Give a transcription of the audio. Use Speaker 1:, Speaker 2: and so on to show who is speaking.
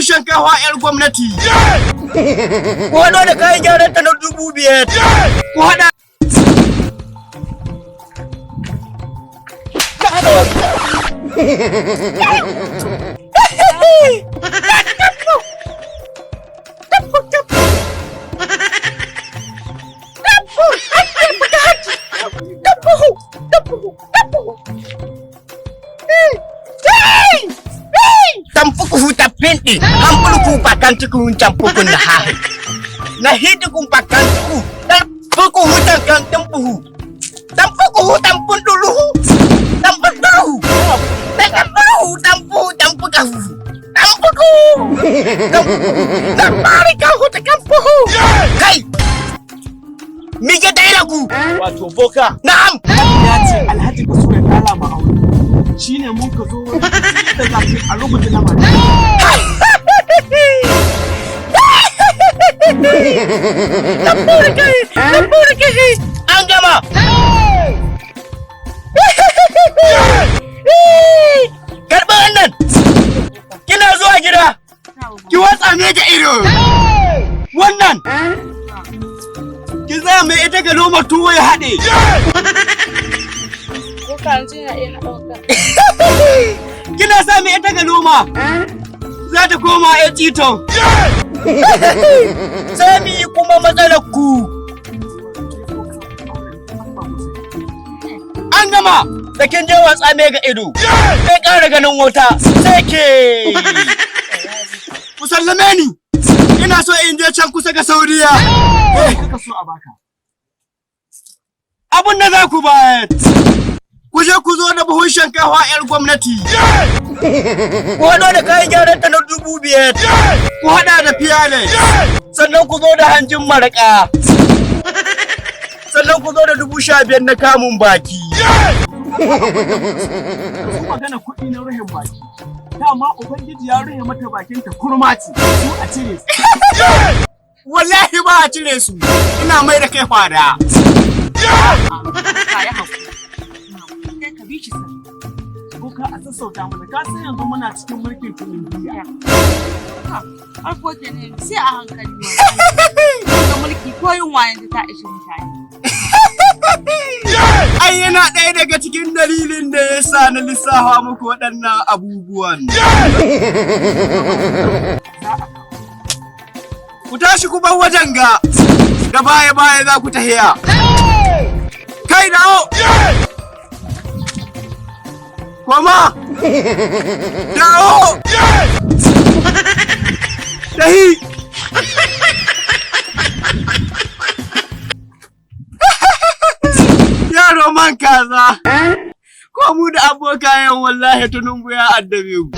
Speaker 1: shinkafa 'yar gwamnati.
Speaker 2: Ku haɗo da kayan gyaran ta na 5,000.
Speaker 1: Ku haɗa.
Speaker 2: Tampuku tapinti, hampuluku pakantuku campukun na hahi. Nahiduku pakantuku, tampuku hutangkan tempuhu. Tampuku tampun dulu. Tampun dulu. Tampuku tampuhu tampukahu. Tampuku. Tampari kau hutankampuhu. Kai. Mige dairaku.
Speaker 1: Wato boka.
Speaker 2: Na'am.
Speaker 1: Ya ce Alhaji ka so ya kala ma aure. Shine mun ka zo da zafi a rubuta lamarin.
Speaker 2: Tampurke. An gama. Karɓi wannan. Kina zuwa gida.
Speaker 1: Ki watsa ne ga ido. Wannan. Ki zaya mai ita ga loma tuwo ya haɗe. Kina sa mai ita ga loma. Za ta koma ya tito.
Speaker 2: Sai mu yi kuma matsalar ku.
Speaker 1: An gama.
Speaker 2: Da kin je watsa me ga ido. Sai ƙara ganin wuta. Sai ke.
Speaker 1: Ku sallame ni. Ina so in je can kusa ga Saudiya. Kaka so a baka. Abun da za ku bayar. Ku je ku zo da buhun shinkafa 'yar gwamnati.
Speaker 2: Ku haɗo da kayan gyaran ta na 5,000.
Speaker 1: Ku haɗa da fiyale.
Speaker 2: Sannan ku zo da hanjin maraƙa. Sannan ku zo da 15,000 na kamun baki.
Speaker 1: Su magana kuɗi na ruhin baki. Dama Ubangiji ya ruhe mata bakinta kurma ce. Su a cire su. Wallahi ba a cire su. Ina mai da kai fada. Ko ka a sassauta mana ka san yanzu muna cikin mulkin kuɗin duniya.
Speaker 3: Harkoki ne sai a hankali ga mulki ko yin wayan ta ishi mutane.
Speaker 1: Ai yana ɗaya daga cikin dalilin da ya sa na lissafa muku waɗannan abubuwan. Ku tashi ku bar wajen ga, da baya-baya za ku tahiya. Kai dawo! Koma! Dawo! Tahi! Yaro man kaza! Ko mu da abokayen wallahi tunumbu ya addabe mu.